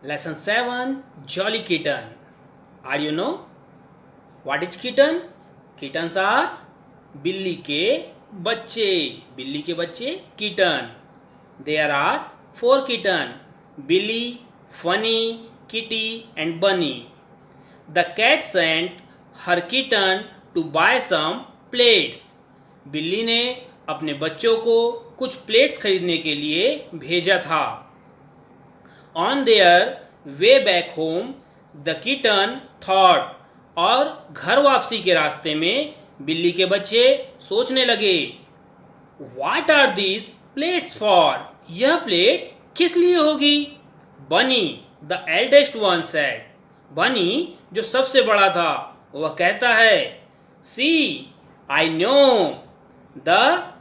Lesson 7 Jolly Kitten. Are you know what is kitten? Kittens are बिल्ली के बच्चे. बिल्ली के बच्चे kitten. There are 4 kitten: Billy, Funny, Kitty and Bunny. The cat sent her kitten to buy some plates. बिल्ली ने अपने बच्चों को कुछ प्लेट्स खरीदने के लिए भेजा था. On their way back home the kitten thought. और घर वापसी के रास्ते में बिल्ली के बच्चे सोचने लगे, what are these plates for? यह प्लेट किस लिए होगी? बनी द एल्डेस्ट वन सेड. बनी जो सबसे बड़ा था वह कहता है, see I know the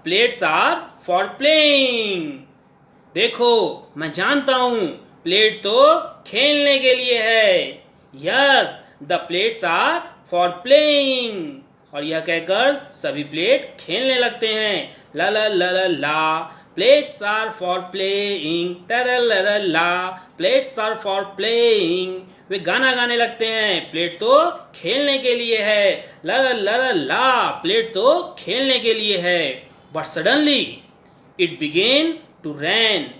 plates are for playing. देखो मैं जानता हूँ प्लेट तो खेलने के लिए है. Yes the plates are for playing. और यह कहकर सभी प्लेट खेलने लगते हैं. ला ला ला ला ला प्लेट्स आर फॉर प्लेइंग. ला ला प्लेट्स आर फॉर प्लेइंग. वे गाना गाने लगते हैं, प्लेट तो खेलने के लिए है. ला ला ला ला ला प्लेट तो खेलने के लिए है. But suddenly it began to rain.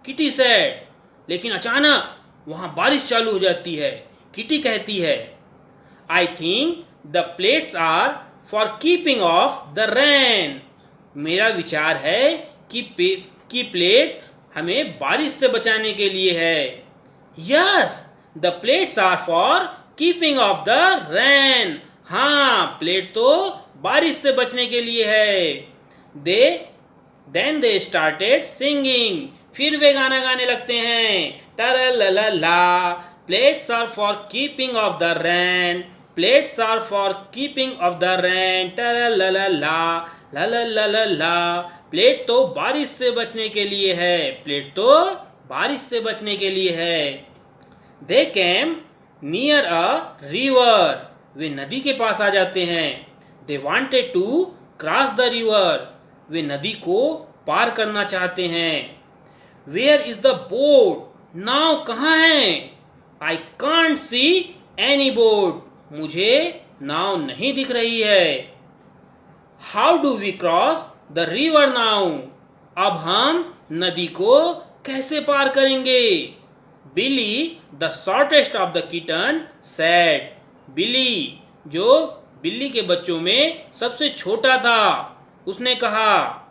Kitty said. लेकिन अचानक वहाँ बारिश चालू हो जाती है. किटी कहती है, I think the plates are for keeping off the rain. मेरा विचार है कि प्लेट हमें बारिश से बचाने के लिए है. Yes the plates are for keeping off the rain. हाँ प्लेट तो बारिश से बचने के लिए है. Then they started singing. फिर वे गाना गाने लगते हैं. ला plates are for keeping off the rain. Plates are for keeping off the rain. ला प्लेट तो बारिश से बचने के लिए है. प्लेट तो बारिश से बचने के लिए है. दे केम नियर अ रिवर. वे नदी के पास आ जाते हैं. They wanted to cross the river. वे नदी को पार करना चाहते हैं. Where is the boat? नाव कहाँ है? I can't see any boat. मुझे नाव नहीं दिख रही है. How do we cross the river now? अब हम नदी को कैसे पार करेंगे? Billy the shortest of the kitten said. Billy जो बिल्ली के बच्चों में सबसे छोटा था उसने कहा,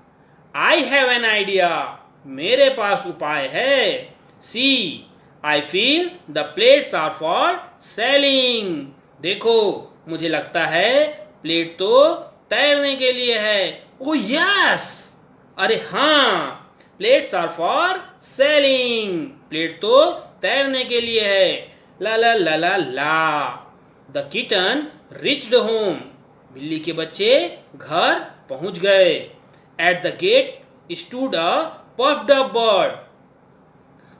आई हैव एन आइडिया. मेरे पास उपाय है. See I feel the plates are for sailing. देखो मुझे लगता है प्लेट तो तैरने के लिए है. Oh yes. अरे हाँ plates are for sailing. Plate तो तैरने के लिए है. ला ला ला ला ला द किटन रिच्ड होम. बिल्ली के बच्चे घर पहुंच गए. At the gate stood a puffed up bird.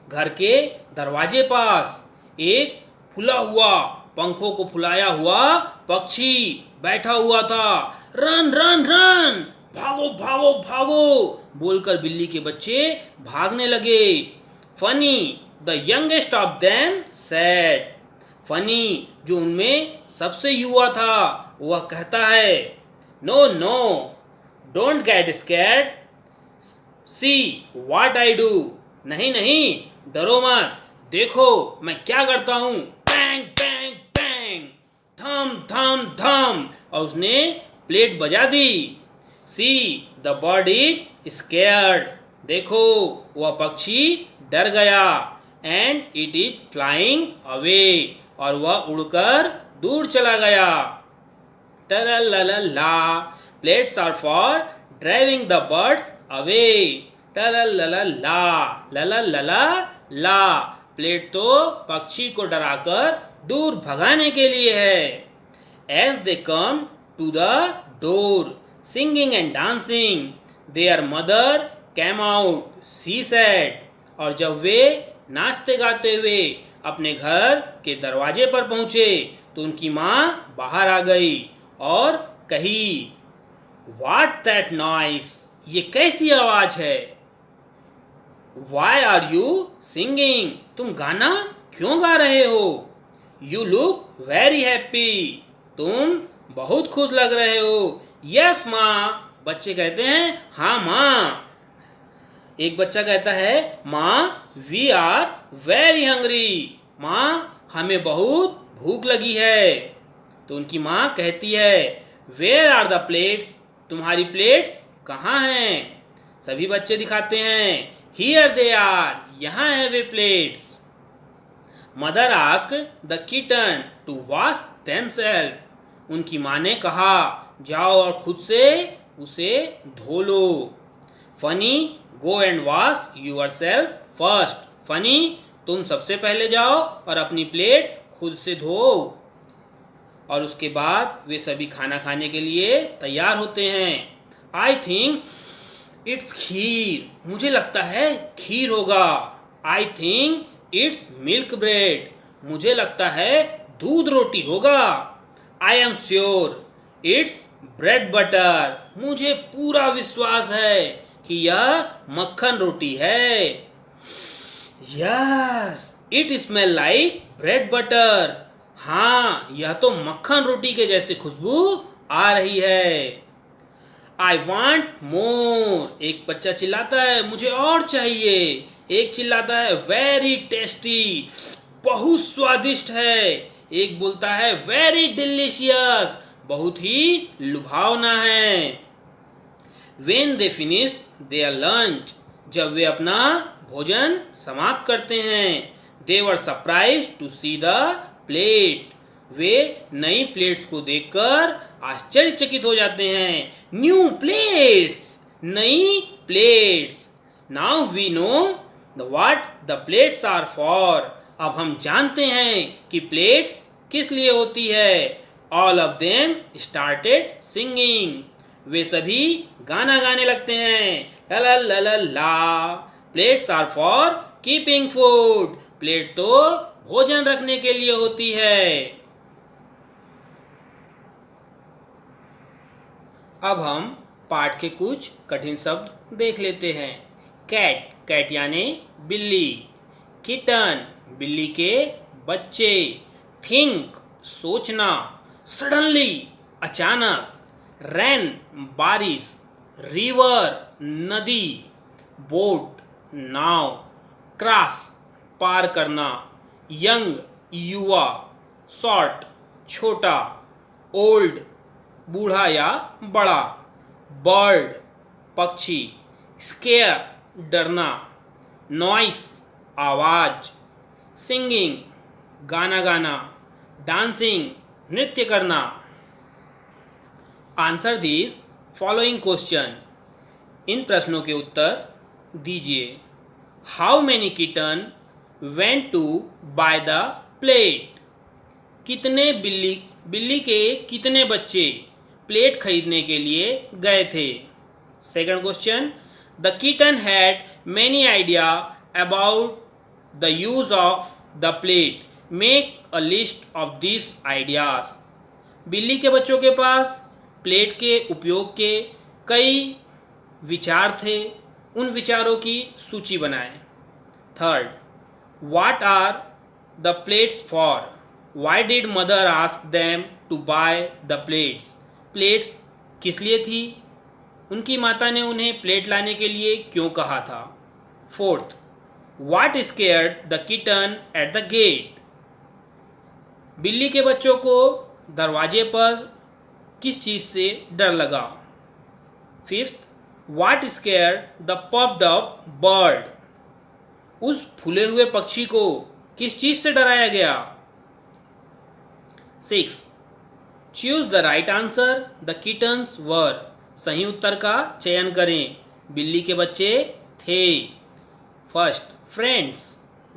घर के दरवाजे पास एक फुला हुआ, पंखों को फुलाया हुआ पक्षी बैठा हुआ था. रन रन रन भागो भागो भागो बोलकर बिल्ली के बच्चे भागने लगे. Funny the youngest of them said. Funny जो उनमें सबसे युवा था वह कहता है, no no don't get scared. See what I do. नहीं नहीं डरो मत. देखो मैं क्या करता हूँ. बैंग बैंग बैंग थम थम थम. और उसने प्लेट बजा दी. See the bird is scared. देखो वह पक्षी डर गया. And it is flying away. और वह उड़कर दूर चला गया. ला plates are for driving the birds away. ला प्लेट तो पक्षी को डराकर दूर भगाने के लिए है. As they come to the door singing and dancing their mother came out. She said. और जब वे नाचते गाते हुए अपने घर के दरवाजे पर पहुंचे तो उनकी माँ बाहर आ गई और कही, व्हाट दैट नॉइस? ये कैसी आवाज है? Why are you singing? तुम गाना क्यों गा रहे हो? यू लुक वेरी हैप्पी, तुम बहुत खुश लग रहे हो। यस माँ, बच्चे कहते हैं हाँ माँ। एक बच्चा कहता है माँ वी आर वेरी हंग्री, माँ हमें बहुत भूख लगी है। तो उनकी माँ कहती है वेयर आर द प्लेट्स, तुम्हारी प्लेट्स कहाँ हैं? सभी बच्चे दिखाते हैं हियर दे आर, यहाँ है वे plates. Mother asked the kitten to wash themself, उनकी माँ ने कहा जाओ और खुद से उसे धो लो। Funny go and wash yourself first, Funny तुम सबसे पहले जाओ और अपनी प्लेट खुद से धो। और उसके बाद वे सभी खाना खाने के लिए तैयार होते हैं। आई थिंक इट्स खीर, मुझे लगता है खीर होगा। I think it's milk bread, मुझे लगता है दूध रोटी होगा। I am sure it's bread butter, मुझे पूरा विश्वास है कि यह मक्खन रोटी है। Yes it smell like bread butter, हाँ यह तो मक्खन रोटी के जैसे खुशबू आ रही है। आई वॉन्ट मोर, एक बच्चा चिल्लाता है मुझे और चाहिए। एक चिल्लाता है वेरी टेस्टी, बहुत स्वादिष्ट है। एक बोलता है वेरी डिलीशियस, बहुत ही लुभावना है। When they finished their lunch, जब वे अपना भोजन समाप्त करते हैं। They were surprised to see the plate, वे नई प्लेट्स को देखकर आश्चर्यचकित हो जाते हैं। न्यू प्लेट्स, नई प्लेट्स। Now we know what the plates are for, अब हम जानते हैं कि प्लेट्स किस लिए होती है। All of them started singing, वे सभी गाना गाने लगते हैं। ला ला ला ला ला, plates are for keeping food, plate तो भोजन रखने के लिए होती है। अब हम पाठ के कुछ कठिन शब्द देख लेते हैं। कैट, कैट यानी बिल्ली। किटन, बिल्ली के बच्चे। थिंक, सोचना। सडनली, अचानक। रेन, बारिश। रिवर, नदी। बोट, नाव। क्रॉस, पार करना। यंग, युवा। शॉर्ट, छोटा। ओल्ड, बूढ़ा या बड़ा। बर्ड, पक्षी। स्केयर, डरना। नॉइस, आवाज। सिंगिंग, गाना गाना। डांसिंग, नृत्य करना। आंसर दिस फॉलोइंग क्वेश्चन, इन प्रश्नों के उत्तर दीजिए। How many kitten went to buy the plate, कितने बिल्ली के कितने बच्चे प्लेट खरीदने के लिए गए थे। Second question, the kitten had many idea about the use of the plate, make a list of this ideas, बिल्ली के बच्चों के पास प्लेट के उपयोग के कई विचार थे, उन विचारों की सूची बनाएं। Third, what are the plates for, why did mother ask them to buy the plates, plates किस लिए थी, उनकी माता ने उन्हें प्लेट लाने के लिए क्यों कहा था। Fourth, what scared the kitten at the gate, बिल्ली के बच्चों को दरवाजे पर किस चीज़ से डर लगा। Fifth, what scared the puffed up bird, उस फूले हुए पक्षी को किस चीज़ से डराया गया। Six, choose the right answer, the kittens were, सही उत्तर का चयन करें, बिल्ली के बच्चे थे। फर्स्ट, फ्रेंड्स,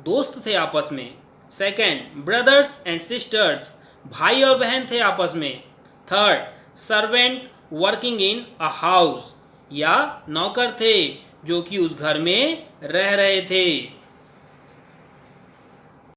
दोस्त थे आपस में। सेकंड, ब्रदर्स एंड सिस्टर्स, भाई और बहन थे आपस में। Third, servant working in a house, या नौकर थे जो कि उस घर में रह रहे थे।